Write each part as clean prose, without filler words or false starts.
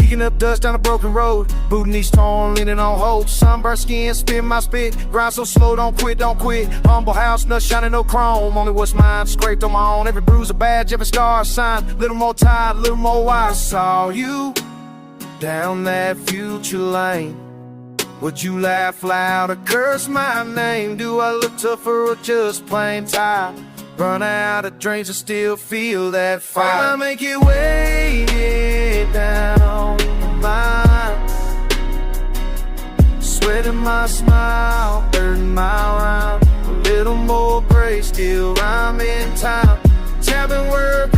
Kicking up dust down a broken road, booting these torn, leaning on hold. Sunburnt skin, spin my spit, grind so slow, don't quit, don't quit. Humble house, nuts shining, no chrome, only what's mine, scraped on my own. Every bruise a badge, every scar a sign. Little more tired, little more wide. I saw you down that future lane. Would you laugh loud or curse my name? Do I look tougher or just plain tired? Run out of dreams and still feel that fire. I make it way down the line, sweating my smile, hurting my rhyme. A little more grace, still rhyme in time. Tapping word,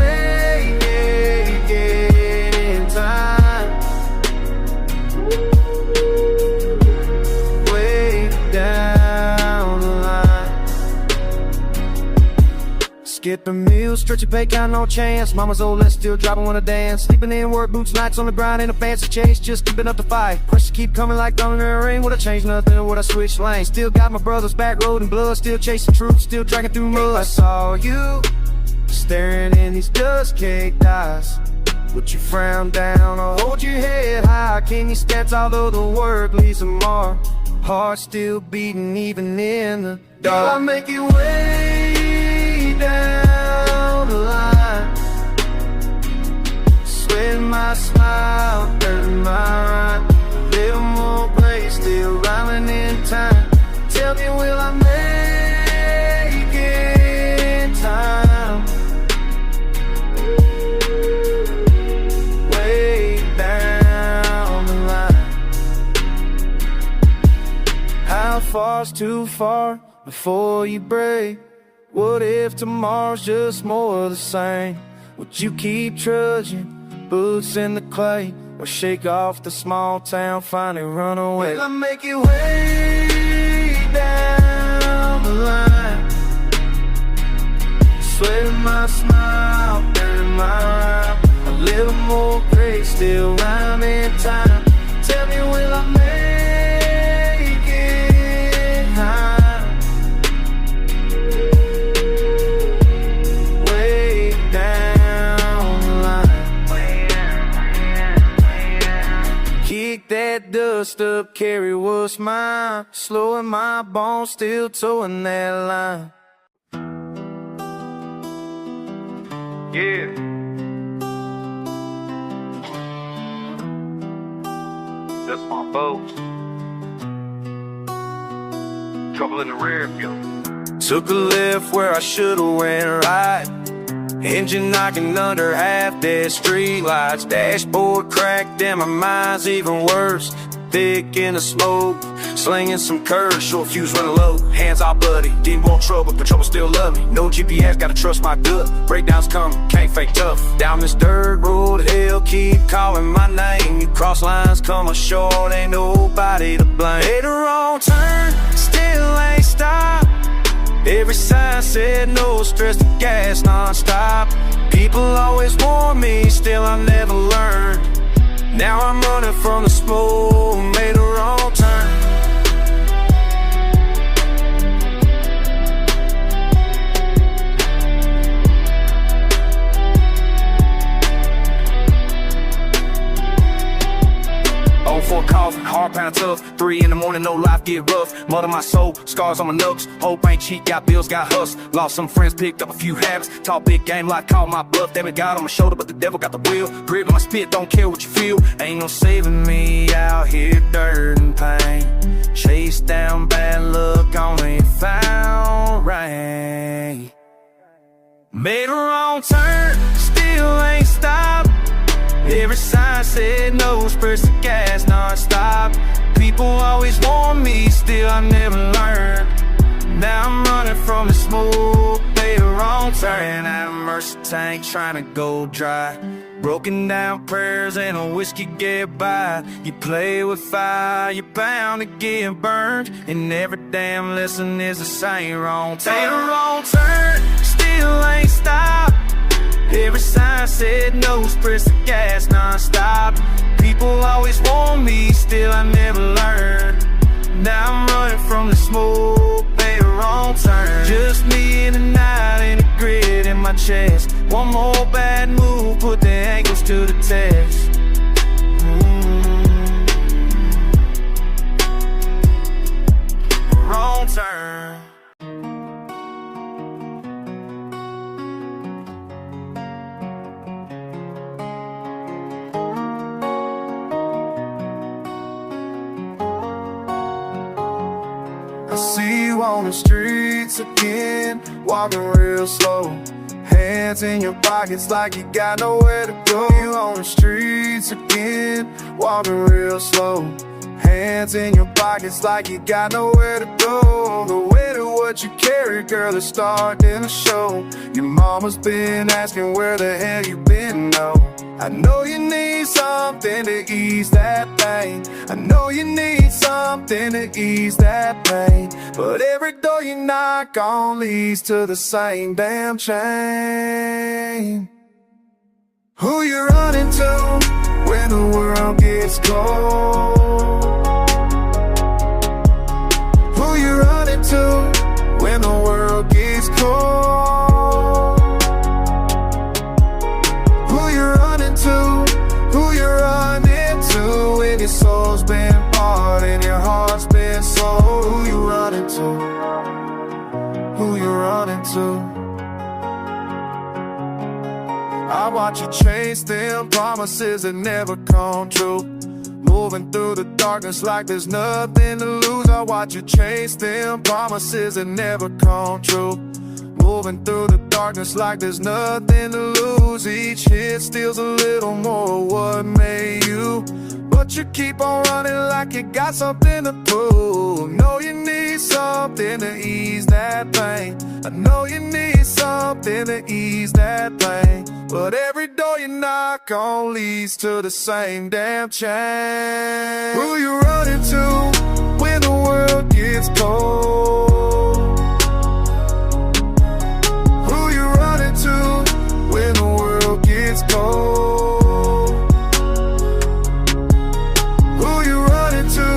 in time. Way down the line. Skip the meal, stretch your pay, count no chance. Mama's old and still dropping when I dance. Sleeping in work boots, nights on the grind, ain't a fancy chase, just keeping up the fight. Pressure keep coming like thunder in the rain. Would I change nothing or would I switch lanes? Still got my brother's back road and blood, still chasing truth, still dragging through mud. I saw you staring in these dust-caked eyes. Would you frown down or hold your head high? Can you stand although the work leaves a mark? Heart still beating even in the dark. I make it way down the line, sweating my smile, hurting my rhyme. A little more grace, still rhyming in time. Tell me, will I make it in time? Way down the line. How far's too far before you break? What if tomorrow's just more of the same? Would you keep trudging, boots in the clay, or shake off the small town, finally run away? Will I make it way down the line, sweating my smile, hurting my rhyme. A little more grace, still rhyme in time. Tell me, will I make it high? Kick that dust up, carry what's mine. Slowing my bones, still towing that line. Yeah. That's my folks. Trouble in the rear view. Took a left where I should've went right. Engine knocking under half-dead street lights. Dashboard cracked and my mind's even worse. Thick in the smoke, slinging some curves. Short fuse running low, hands all bloody. Didn't want trouble, but trouble still love me. No GPS, gotta trust my gut. Breakdowns come, can't fake tough. Down this dirt road, hell keep calling my name. You cross lines, come ashore, ain't nobody to blame. Made a wrong turn, still ain't stopped. Every sign said no, stress the gas non-stop. People always warn me, still I never learned. Now I'm running from the smoke, made a wrong turn. For a coffin, hard pound tough. 3 in the morning, no life get rough. Mud on my soul, scars on my knucks. Hope ain't cheap, got bills, got hustle. Lost some friends, picked up a few habits. Talk big game like call my bluff. Damn it, God on my shoulder, but the devil got the wheel. Grip on my spit, don't care what you feel. Ain't no saving me out here, dirt and pain. Chase down bad luck, only found rain. Made a wrong turn, still ain't stopped. Every sign said no, press the gas non-stop. People always warn me, still I never learned. Now I'm running from the smoke, made a wrong turn. Out of mercy tank, trying to go dry. Broken down prayers and a whiskey get by. You play with fire, you're bound to get burned. And every damn lesson is the same wrong turn. Made a wrong turn, still ain't stopped. Every sign said no, press the gas non-stop. People always warn me, still I never learned. Now I'm running from the smoke, made a wrong turn. Just me in the night and the grit in my chest. One more bad move, put the ankles to the test. see you on the streets again, walking real slow, hands in your pockets like you got nowhere to go. You on the streets again, walking real slow, hands in your pockets like you got nowhere to go. The weight of what you carry, girl, is starting to show. Your mama's been asking where the hell you been, no. I know you need something to ease that pain. I know you need something to ease that pain. But every door you knock on leads to the same damn chain. Who you running to when the world gets cold? Who you running to when the world gets cold? Who you running to? Who you running to when your soul's been bought and your heart's been sold? Who you running to? Who you running to? I watch you chase them promises that never come true, moving through the darkness like there's nothing to lose. I watch you chase them promises that never come true, moving through the darkness like there's nothing to lose. Each hit steals a little more of what made you, but you keep on running like you got something to prove. Know you need something to ease that pain. I know you need something to ease that pain. But every door you knock on leads to the same damn chain. Who you running to when the world gets cold? Who you running to when the world gets cold? Who you running to?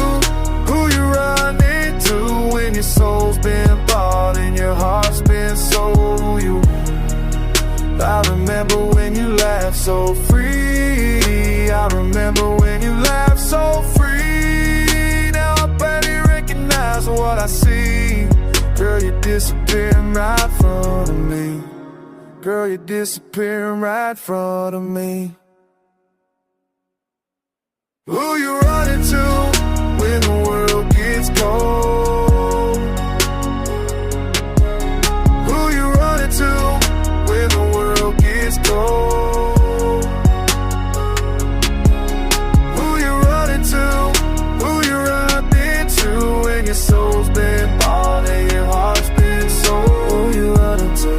Who you running to when your soul's been bought and your heart's been sold? You, I remember when you laughed so free. I remember when you laughed so free. Now I barely recognize what I see. Girl, you're disappearing right in front of me. Girl, you're disappearing right in front of me. Who you running to when the world gets cold? Who you running to when the world gets cold? Who you running to? Who you running to when your soul's been bought and your heart's been sold? Who you running to?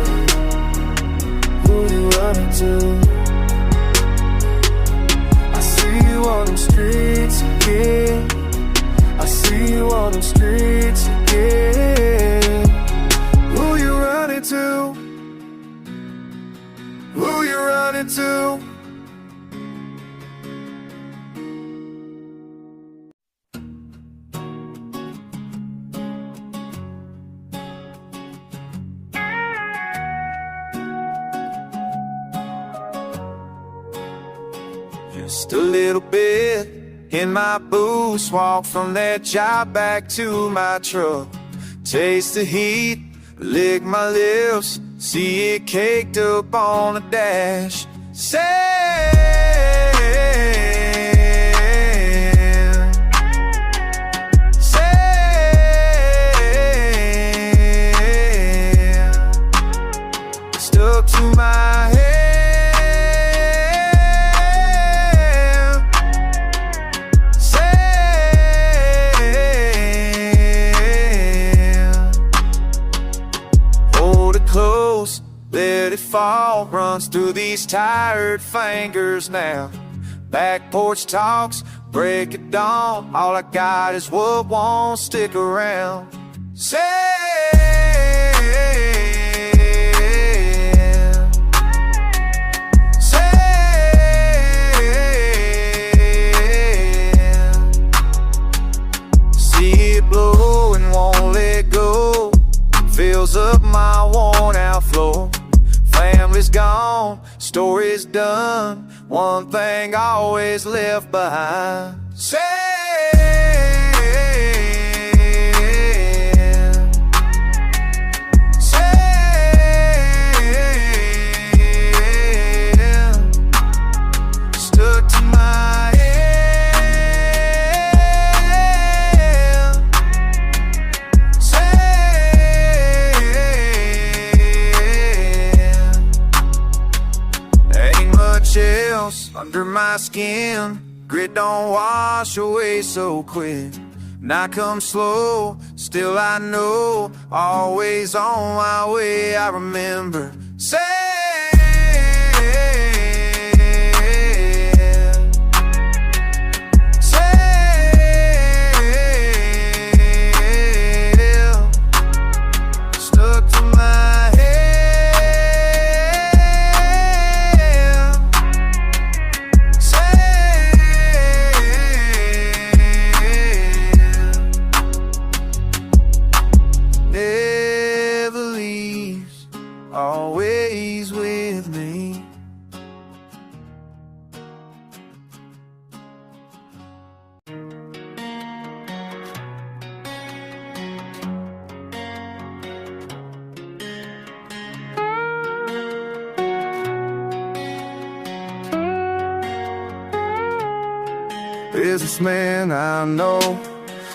Who you running to? I see you on them streets again. I see you on them streets again. Who you running to? Who you running to? Just a little bit in my boots, walk from that job back to my truck. Taste the heat, lick my lips, see it caked up on the dash. Sand, sand, stuck to my head. Close, let it fall, runs through these tired fingers now. Back porch talks, break it dawn, all I got is what won't stick around. Sand, sand, see it blow and won't let go, fills up my worn out floor. Family's gone, story's done, one thing always left behind. Sand, sand, stuck to my head. Sand, under my skin. Grit don't wash away so quick, and I come slow, still I know, always on my way. I remember saying, stuck to my head, never leaves, always with me. There's this man I know,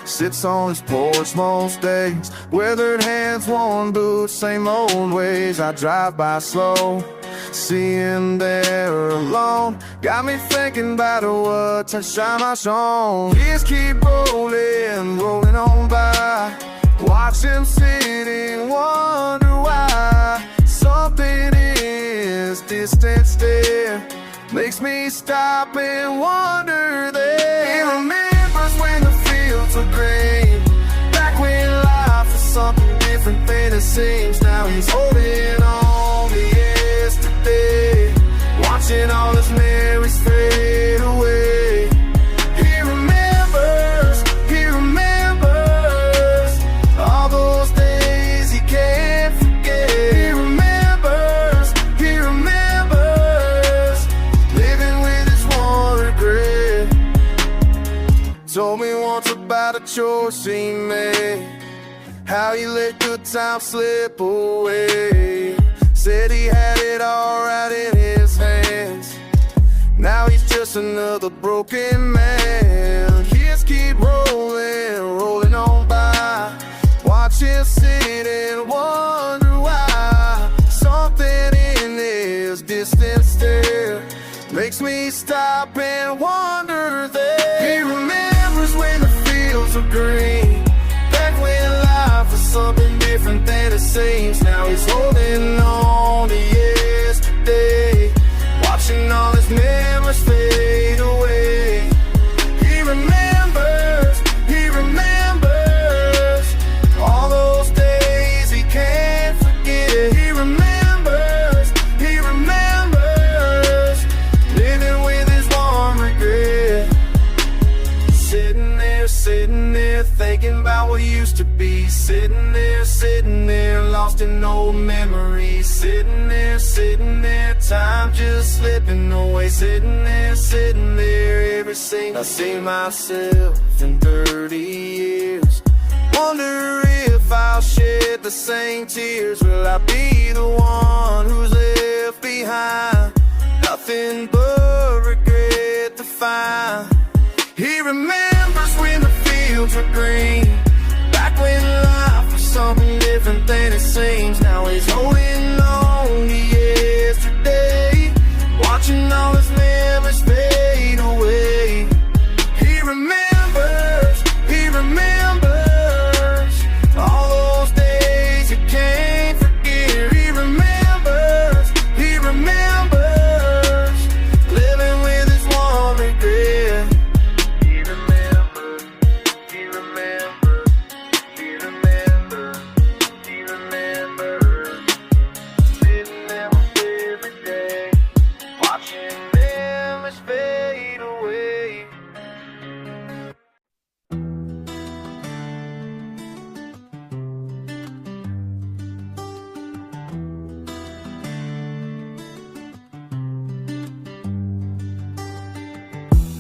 sits on his porch most days, weathered hands, worn boots, same old ways. I drive by slow, see him there alone, got me thinking about what touch time I shown. Years keep rolling, rolling on by, watch him sitting, wonder why. Something is distant stare, makes me stop and wonder there. He remembers when the fields were green, back when life was something different than it seems. Now he's holding on to yesterday, watching all his memories fade away. He remembers all those days he can't forget. He remembers living with his one regret. Told me once about a choice he made, how he let good times slip away. Said he had it all right in his hands, now he's just another broken man. Years keep rolling, rolling on by, watch him sit and wonder why. Something in his distant stare makes me stop and wonder there. He remembers when the fields were green, back when life was something different than it seems. Now he's holding on to yesterday, watching all his memories fade away. He remembers all those days he can't forget. He remembers living with his one regret. Sitting there, thinking about what used to be. Sitting there, lost in old memories. Sitting there, time just slipping away. Sitting there, every single I see myself in 30 years. Wonder if I'll shed the same tears. Will I be the one who's left behind? Nothing but regret to find. He remembers when the fields were green, back when life was something different than it seems. Now he's holding on to yesterday, watching all his memories fade away. He remembers all those days you can't forget. He remembers living with his one regret. He remembers sitting there every day, watching memories fade away.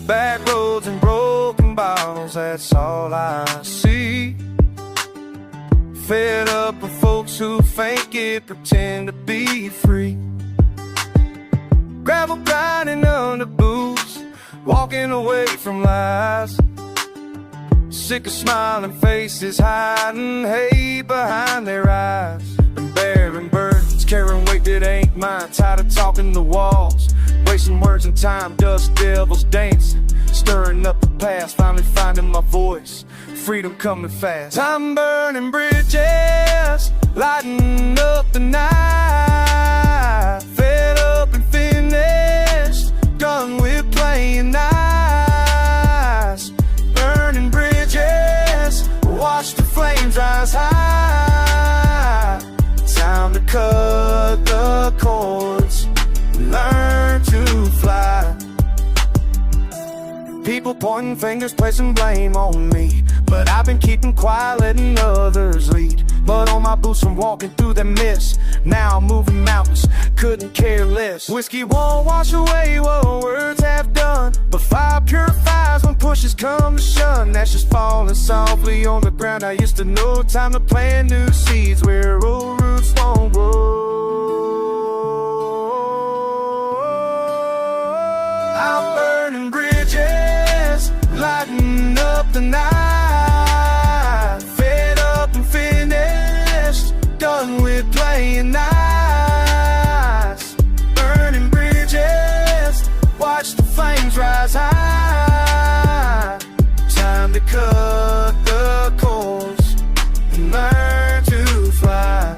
Back roads and broken bottles, that's all I see. Fed up with folks who fake it, pretend to be free. Gravel grinding under boots, walking away from lies. Sick of smiling faces, hiding hate behind their eyes. And bearing burdens, carrying weight that ain't mine, tired of talking to walls. Wasting words and time, dust devils dancing, stirring up the past, finally finding my voice. Freedom coming fast. I'm burning bridges, lighting up the night. Fed up and finished, done with playing nice. Burning bridges, watch the flames rise high. Time to cut the cords, learn to fly. People pointing fingers, placing blame on me, but I've been keeping quiet, letting others lead. Blood on my boots from walking through the mist. Now I'm moving mountains, couldn't care less. Whiskey won't wash away what words have done, but fire purifies when pushes come to shun. That's just falling softly on the ground. I used to know time to plant new seeds where old roots won't grow. I'm burning bridges, lighting up the night. Fed up and finished, done with playing nice. Burning bridges, watch the flames rise high. Time to cut the cords and learn to fly.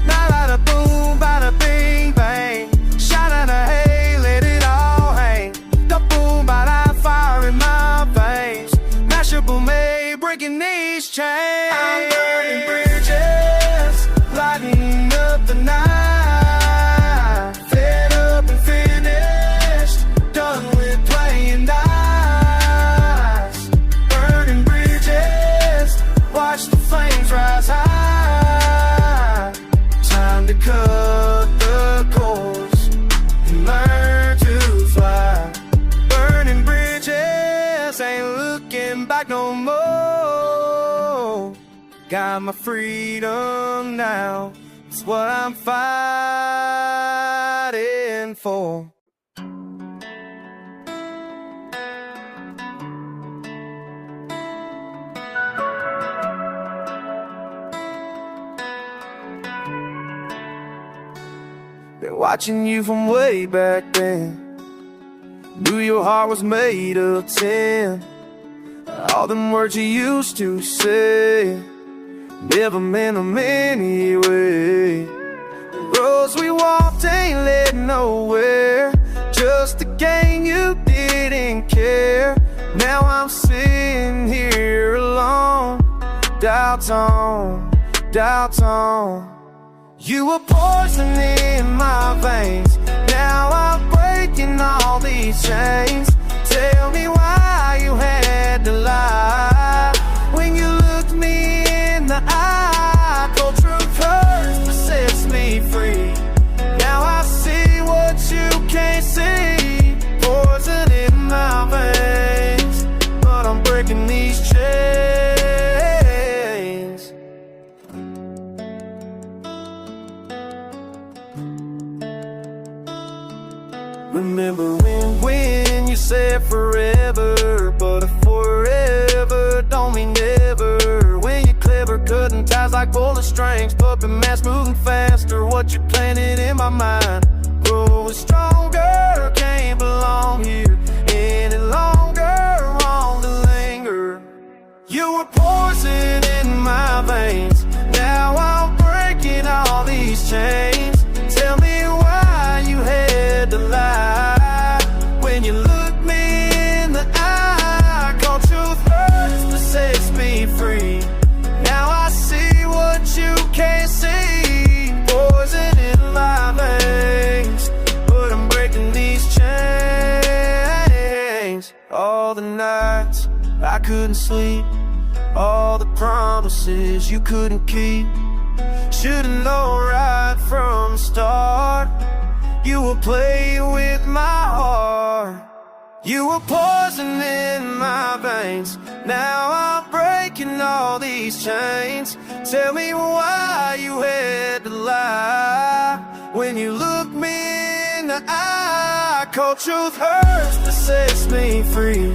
Now bada boom, bada bing bang, shine out a hay, let it all hang. The boom, bada fire in my veins, mashable may breaking these chains. I'm burning bridges, lighting up the night. Fed up and finished, done with playing nice. Burning bridges, watch the flames rise high. Time to cut the cords and learn to fly. Burning bridges, ain't looking back no more. Got my freedom now, it's what I'm fighting for. Been watching you from way back then, knew your heart was made of tin. All them words you used to say never meant them anyway. The roads we walked ain't led nowhere, just a gang you didn't care. Now I'm sitting here alone, doubts on, doubts on. You were poison in my veins, now I'm breaking all these chains. Tell me why you had to lie. When you looked me in the eye, cold truth hurts but sets me free. Now I see what you can't see, poison in my veins, but I'm breaking these chains. Remember when you said forever, but a forever don't mean never. When you're clever, cutting ties like bullet strings, puppet mask moving faster. What you planted in my mind, growing stronger, can't belong here any longer, wrong to linger. You were poison in my veins, now I'm breaking all these chains. Tell me why you had to lie. When you look me in the eye, cold truth hurts but sets me free. Now I see what you can't see, poison in my veins, but I'm breaking these chains. All the nights I couldn't sleep, all the promises you couldn't keep. Should've known right from the start, you were playing with my heart. You were poison in my veins, now I'm breaking all these chains. Tell me why you had to lie. When you look me in the eye, cold truth hurts but sets me free.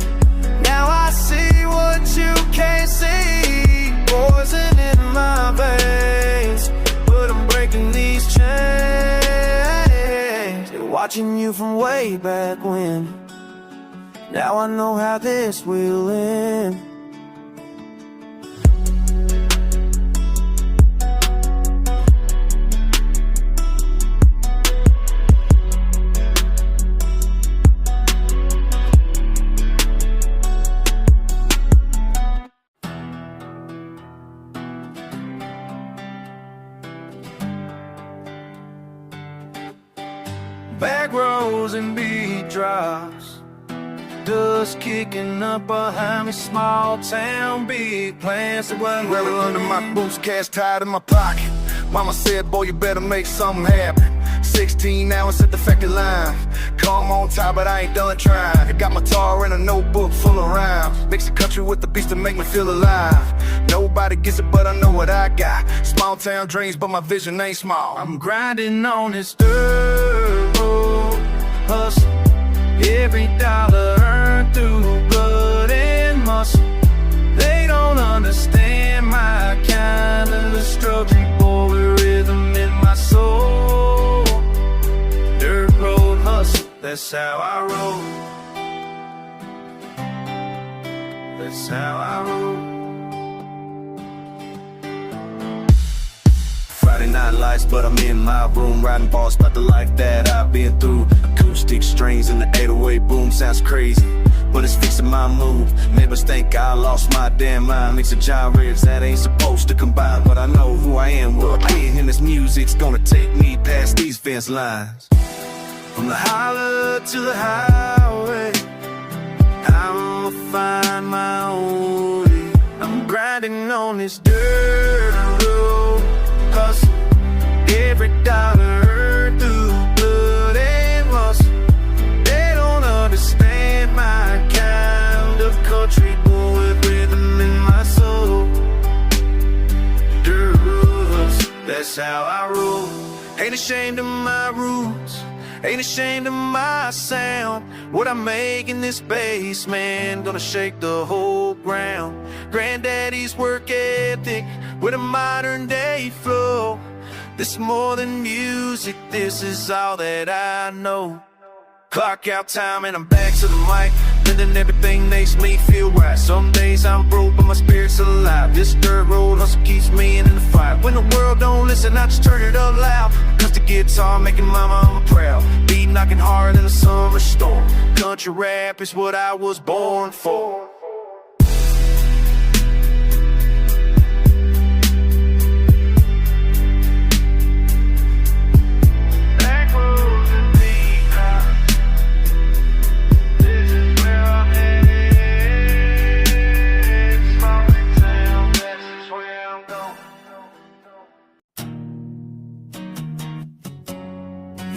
Now I see what you can't see, poison in my veins, but I'm breaking these chains. watching you from way back when. Now I know how this will end. Back rows and beat drops, dust kicking up behind me. Small town, big plans that wasn't really under my boots, cash tied in my pocket. Mama said, boy, you better make something happen. 16 hours at the factory line. Calm on top, but I ain't done trying. I got my tar and a notebook full of rhymes. Mix the country with the beats to make me feel alive. Nobody gets it, but I know what I got. Small town dreams, but my vision ain't small. I'm grinding on this dirt road hustle. Every dollar earned through blood and muscle. They don't understand my kind of the struggle, boy, with rhythm in my soul. Dirt road hustle, that's how I roll. That's how I roll. Friday night lights, but I'm in my room, riding balls about the life that I've been through. Acoustic strings and the 808 boom sounds crazy, but it's fixing my mood. Neighbors think I lost my damn mind. Mix of genres that ain't supposed to combine, but I know who I am. What I hear in this music's gonna take me past these fence lines. From the holler to the highway, I'ma find my own way. I'm grinding on this dirt road hustle. Every dollar earned through blood and muscle. They don't understand my kind of country, boy, with rhythm in my soul. Dirt road hustle, that's how I roll. Ain't ashamed of my roots, ain't ashamed of my sound. What I make in this bass, man, gonna shake the whole ground. Granddaddy's work ethic with a modern day flow. This is more than music, this is all that I know. Clock out time and I'm back to the mic. Blending everything makes me feel right. Some days I'm broke but my spirit's alive. This dirt road hustle keeps me in the fight. When the world don't listen, I just turn it up loud. Cause the guitar making my mama proud. Beat knocking hard in the summer storm. Country rap is what I was born for.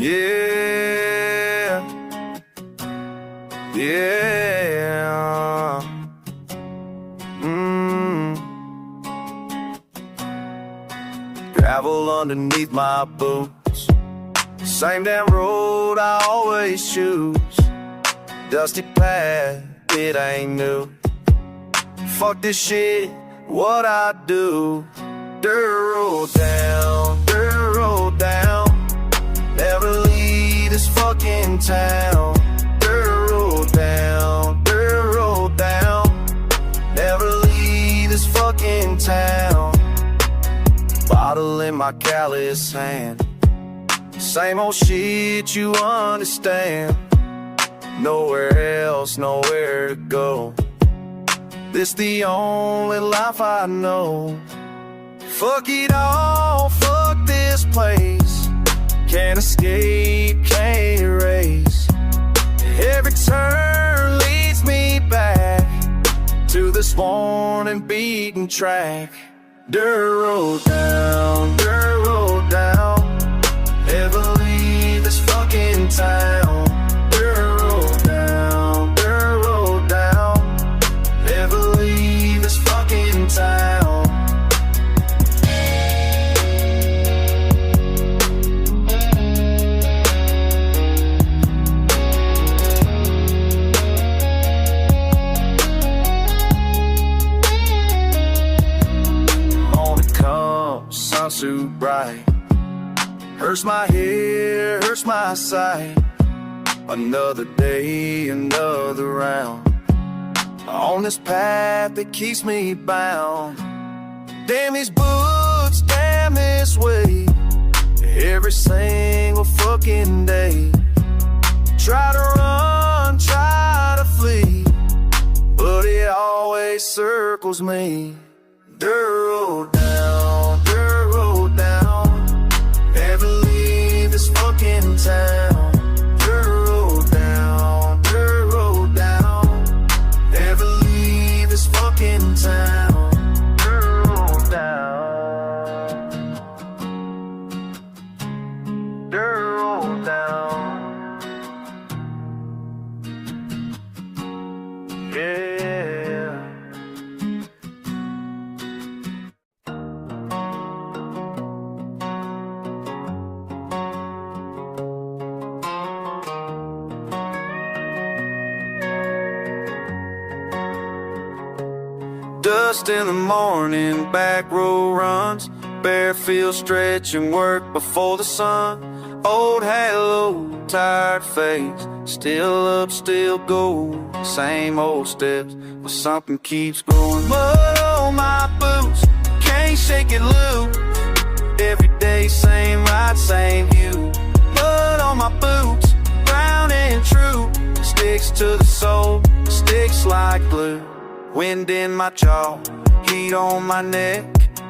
Yeah, yeah, Gravel underneath my boots, same damn road I always choose. Dusty path, it ain't new. Fuck this shit, what I do. Dirt road down, dirt road down. Never leave this fucking town. Dirt road down, dirt road down. Never leave this fucking town. Bottle in my callous hand. Same old shit, you understand. Nowhere else, nowhere to go. This the only life I know. Fuck it all, fuck this place. Can't escape, can't erase. Every turn leads me back to this worn and beaten track. Dirt road down, dirt road down. Never leave this fucking town. Dirt road down, dirt road down. Never leave this fucking town. Sun so bright, hurts my hair, hurts my sight. Another day, another round on this path that keeps me bound. Damn these boots, damn this way, every single fucking day. Try to run, try to flee, but it always circles me. Dirt road down, never leave this fucking town. Dirt road down, never leave this fucking town. Dirt road down, dirt road down, yeah. Dust in the morning, back row runs, bare field stretch and work before the sun. Old hello, tired face, still up, still go. Same old steps, but something keeps growing. Mud on my boots, can't shake it loose. Every day, same ride, same view. Mud on my boots, brown and true. Sticks to the soul, sticks like glue. Wind in my jaw, heat on my neck.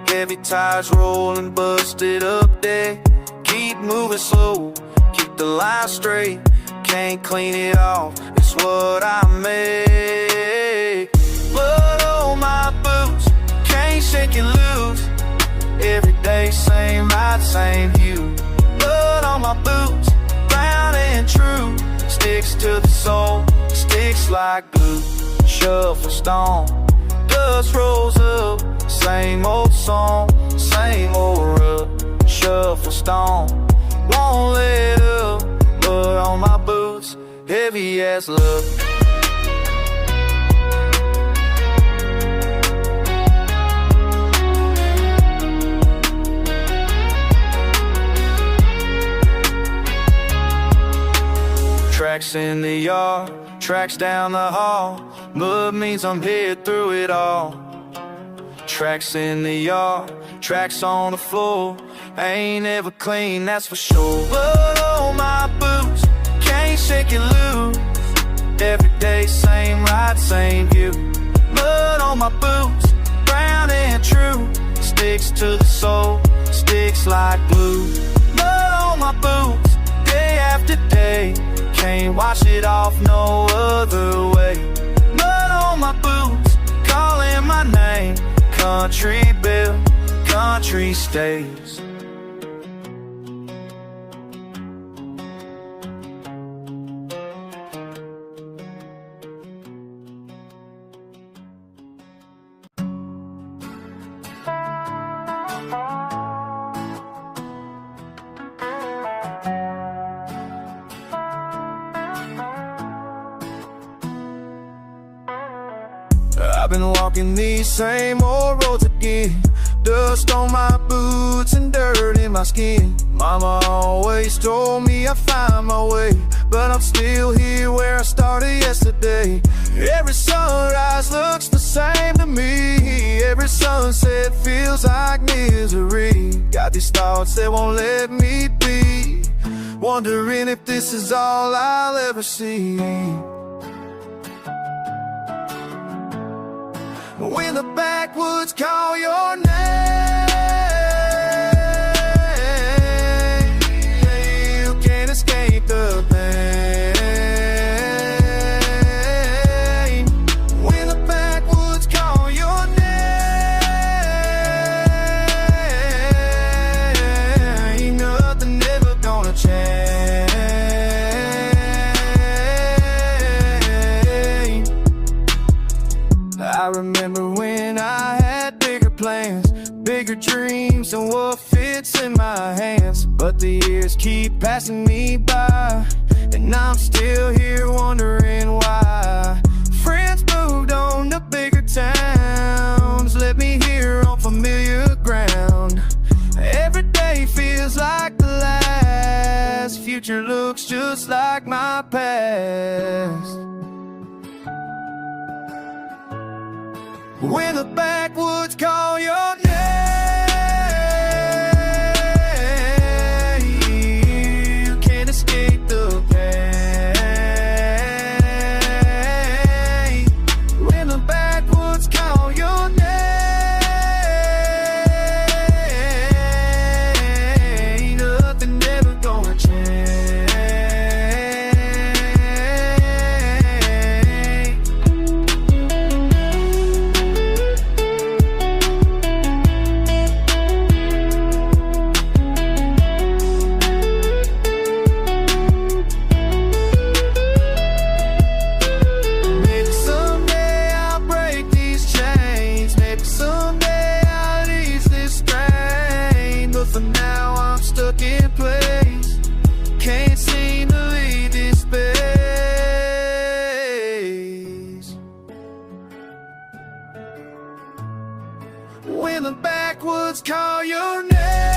Heavy tires rolling, busted up deck. Keep moving slow, keep the line straight. Can't clean it off, it's what I make. Blood on my boots, can't shake it loose. Every day, same ride, same view. Blood on my boots, brown and true. Sticks to the soul, sticks like glue. Shuffle stone, dust rolls up. Same old song, same old rut. Shuffle stone, won't let up. Mud on my boots, heavy as luck. Tracks in the yard, tracks down the hall. Mud means I'm here through it all. Tracks in the yard, tracks on the floor. Ain't ever clean, that's for sure. Blood on my boots, can't shake it loose. Every day, same ride, same view. Mud on my boots, brown and true. Sticks to the soul, sticks like glue. Mud on my boots, day after day. Can't wash it off no other way. Mud on my boots, calling my name. Country built, country stays. I've been walking these same old roads again. Dust on my boots and dirt in my skin. Mama always told me I'd find my way, but I'm still here where I started yesterday. Every sunrise looks the same to me. Every sunset feels like misery. Got these thoughts that won't let me be, wondering if this is all I'll ever see. When the backwoods call your name, you can't escape the pain. When the backwoods call your name, nothing ever gonna change. I remember when I had bigger plans, bigger dreams than what fits in my hands. But the years keep passing me by, and I'm still here wondering why. Friends moved on to bigger towns, left me here on familiar ground. Every day feels like the last, future looks just like my past. When the backwoods call your name, you can't escape the pain. When the backwoods call your name, nothing ever gonna change. For now I'm stuck in place, can't seem to leave this space. When the backwoods call your name,